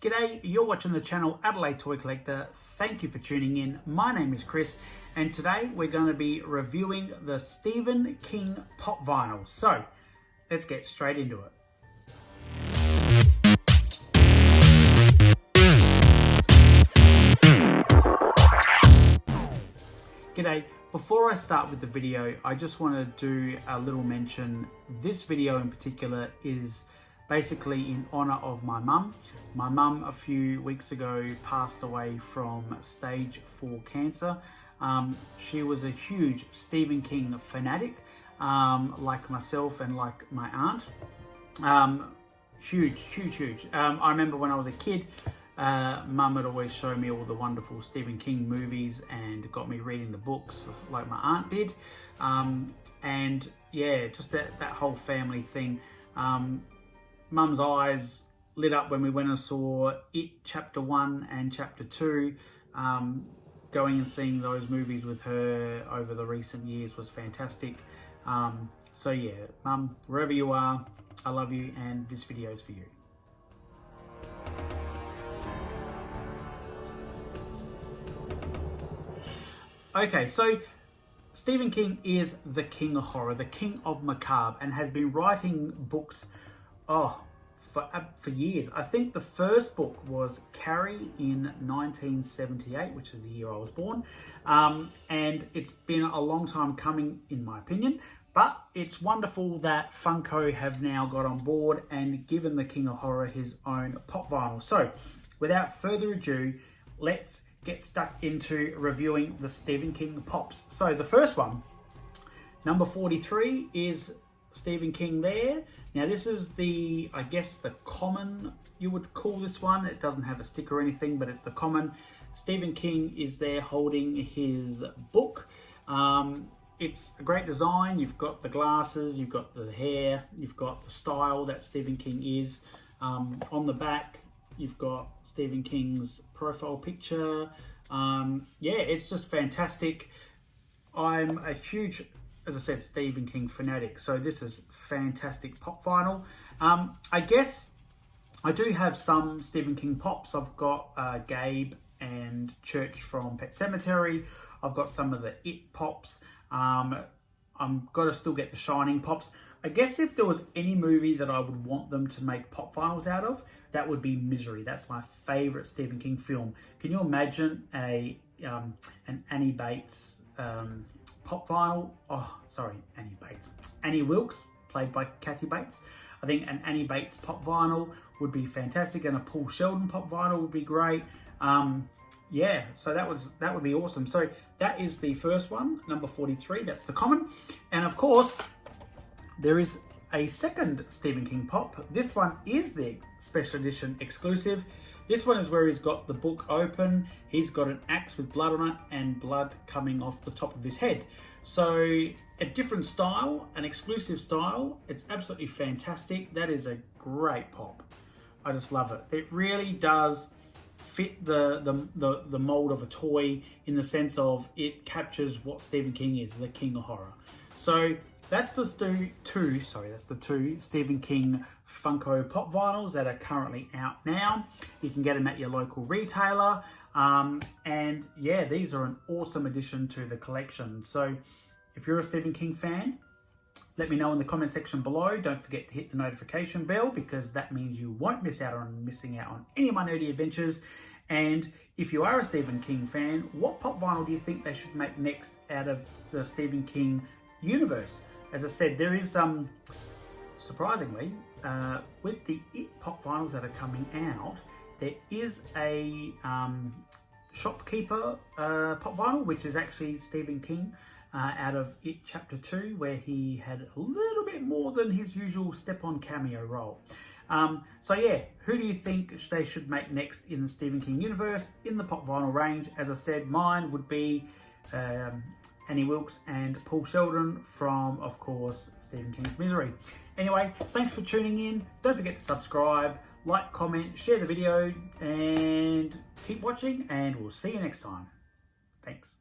G'day, you're watching the channel Adelaide Toy Collector. Thank you for tuning in. My name is Chris and today we're going to be reviewing the Stephen King pop vinyl. So let's get straight into it. G'day, before I start with the video, I just want to do a little mention. This video in particular is basically in honor of my mum. My mum a few weeks ago passed away from stage 4 cancer. She was a huge Stephen King fanatic, like myself and like my aunt. Huge. I remember when I was a kid, mum would always show me all the wonderful Stephen King movies and got me reading the books like my aunt did. And yeah, just that whole family thing. Mum's eyes lit up when we went and saw It Chapter 1 and Chapter 2. Going and seeing those movies with her over the recent years was fantastic. So yeah, Mum, wherever you are, I love you and this video is for you. Okay, so Stephen King is the king of horror, the king of macabre, and has been writing books for years. I think the first book was Carrie in 1978, which is the year I was born. And it's been a long time coming, in my opinion. But it's wonderful that Funko have now got on board and given the king of horror his own pop vinyl. So, without further ado, let's get stuck into reviewing the Stephen King pops. So, the first one, number 43, is Stephen King there. Now this is the, I guess the common, you would call this one. It doesn't have a sticker or anything, but it's the common. Stephen King is there holding his book. It's a great design. You've got the glasses, you've got the hair, you've got the style that Stephen King is. On the back, you've got Stephen King's profile picture. Yeah, it's just fantastic. I'm a huge, as I said, Stephen King fanatic, so this is fantastic pop vinyl. I guess I do have some Stephen King pops. I've got Gabe and Church from Pet Sematary. I've got some of the It pops. I'm got to still get the Shining pops. I guess if there was any movie that I would want them to make pop vinyls out of, that would be Misery. That's my favorite Stephen King film. Can you imagine an Annie Bates pop vinyl? Oh, sorry, Annie Bates. Annie Wilkes, played by Kathy Bates. I think an Annie Bates pop vinyl would be fantastic, and a Paul Sheldon pop vinyl would be great. Yeah, so that would be awesome. So that is the first one, number 43. That's the common, and of course there is a second Stephen King pop. This one is the special edition exclusive. This one is where he's got the book open, he's got an axe with blood on it and blood coming off the top of his head. So a different style, an exclusive style. It's absolutely fantastic. That is a great pop. I just love it. It really does fit the mold of a toy in the sense of it captures what Stephen King is, the king of horror. So that's the two Stephen King Funko pop vinyls that are currently out now. You can get them at your local retailer. And yeah, these are an awesome addition to the collection. So if you're a Stephen King fan, let me know in the comment section below. Don't forget to hit the notification bell because that means you won't miss out on any of my nerdy adventures. And if you are a Stephen King fan, what pop vinyl do you think they should make next out of the Stephen King universe? As I said, there is surprisingly, with the It pop vinyls that are coming out, there is a Shopkeeper pop vinyl, which is actually Stephen King out of It Chapter 2, where he had a little bit more than his usual step-on cameo role. So yeah, who do you think they should make next in the Stephen King universe, in the pop vinyl range? As I said, mine would be Annie Wilkes and Paul Sheldon from, of course, Stephen King's Misery. Anyway, thanks for tuning in. Don't forget to subscribe, like, comment, share the video, and keep watching, and we'll see you next time. Thanks.